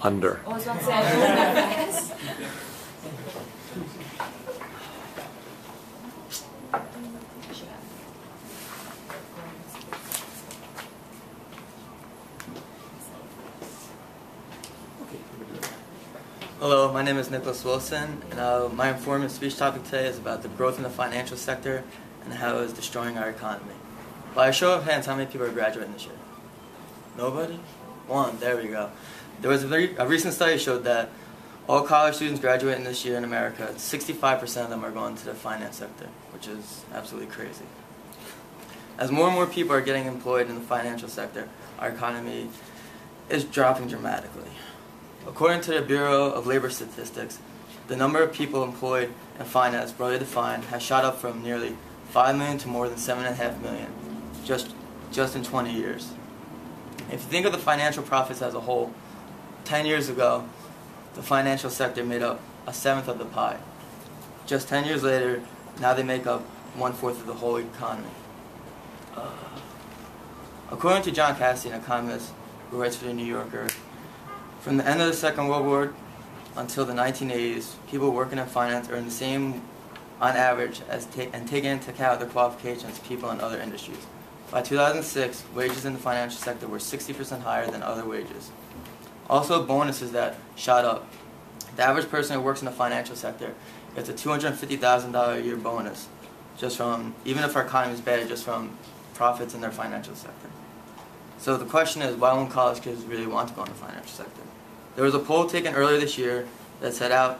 Under. I was about to say yes. Hello, my name is Nicholas Wilson, and my informative speech topic today is about the growth in the financial sector and how it is destroying our economy. By a show of hands, how many people are graduating this year? Nobody? One, there we go. There was a recent study showed that all college students graduating this year in America, 65% of them are going to the finance sector, which is absolutely crazy. As more and more people are getting employed in the financial sector, our economy is dropping dramatically. According to the Bureau of Labor Statistics, the number of people employed in finance, broadly defined, has shot up from nearly 5 million to more than 7.5 million just in 20 years. If you think of the financial profits as a whole, 10 years ago, the financial sector made up 1/7 of the pie. Just 10 years later, now they make up 1/4 of the whole economy. According to John Cassidy, an economist who writes for the New Yorker, from the end of the Second World War until the 1980s, people working in finance earned the same, on average, and taking into account their qualifications, people in other industries. By 2006, wages in the financial sector were 60% higher than other wages. Also, bonuses that shot up. The average person who works in the financial sector gets a $250,000 a year bonus, just from, even if our economy is bad, just from profits in their financial sector. So the question is, why won't college kids really want to go in the financial sector? There was a poll taken earlier this year that set out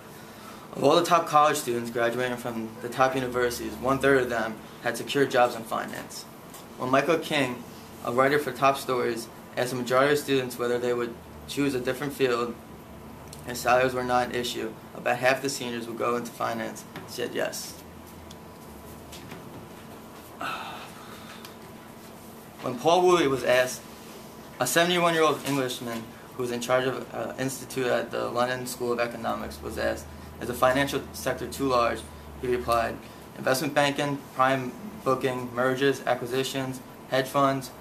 of all the top college students graduating from the top universities, 1/3 of them had secured jobs in finance. When Michael King, a writer for Top Stories, asked the majority of students whether they would choose a different field and salaries were not an issue, about half the seniors would go into finance said yes. When Paul Woolley was asked, a 71-year-old Englishman who was in charge of an institute at the London School of Economics was asked, is the financial sector too large? He replied, investment banking, prime booking, mergers, acquisitions, hedge funds,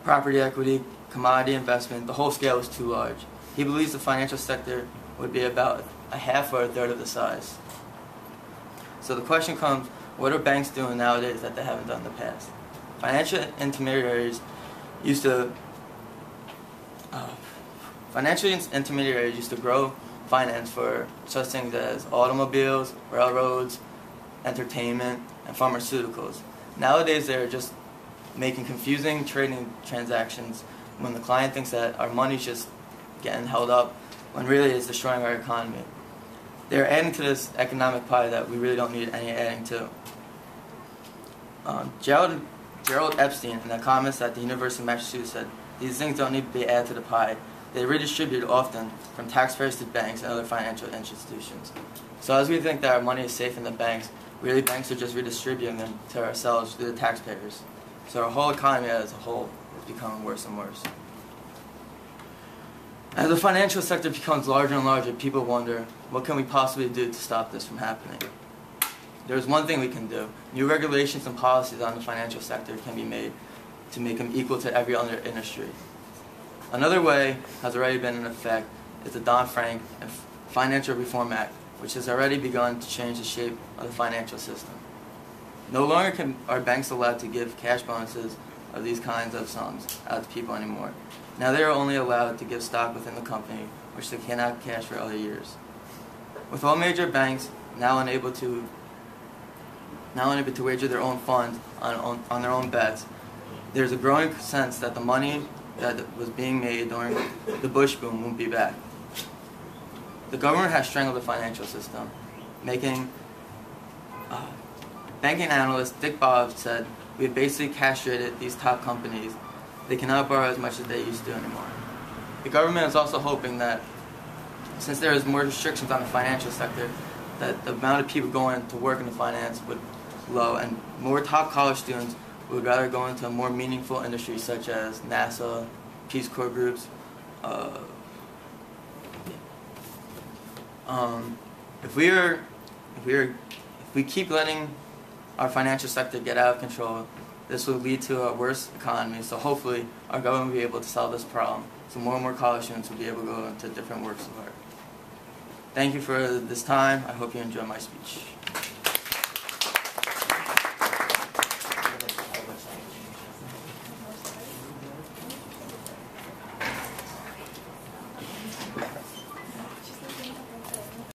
property equity, commodity investment, the whole scale is too large. He believes the financial sector would be about a half or a third of the size. So the question comes, what are banks doing nowadays that they haven't done in the past? Financial intermediaries used to grow finance for such things as automobiles, railroads, entertainment, and pharmaceuticals. Nowadays, they're just making confusing trading transactions when the client thinks that our money's just getting held up, when really it's destroying our economy. They're adding to this economic pie that we really don't need any adding to. Gerald Epstein, an economist at the University of Massachusetts, said these things don't need to be added to the pie. They redistribute often from taxpayers to banks and other financial institutions. So as we think that our money is safe in the banks, really banks are just redistributing them to ourselves through the taxpayers. So our whole economy as a whole is becoming worse and worse. As the financial sector becomes larger and larger, people wonder, what can we possibly do to stop this from happening? There's one thing we can do. New regulations and policies on the financial sector can be made to make them equal to every other industry. Another way has already been in effect is the Dodd-Frank Financial Reform Act, which has already begun to change the shape of the financial system. No longer are banks allowed to give cash bonuses of these kinds of sums out to people anymore. Now they are only allowed to give stock within the company, which they cannot cash for other years. With all major banks now unable to wager their own funds on their own bets, there's a growing sense that the money that was being made during the Bush boom won't be back. The government has strangled the financial system, making banking analyst Dick Bob said, we've basically castrated these top companies. They cannot borrow as much as they used to anymore. The government is also hoping that since there is more restrictions on the financial sector, that the amount of people going to work in the finance would low, and more top college students would rather go into more meaningful industries such as NASA, Peace Corps groups. If we keep letting our financial sector get out of control, this will lead to a worse economy. So hopefully our government will be able to solve this problem so more and more college students will be able to go into different works of art. Thank you for this time. I hope you enjoy my speech.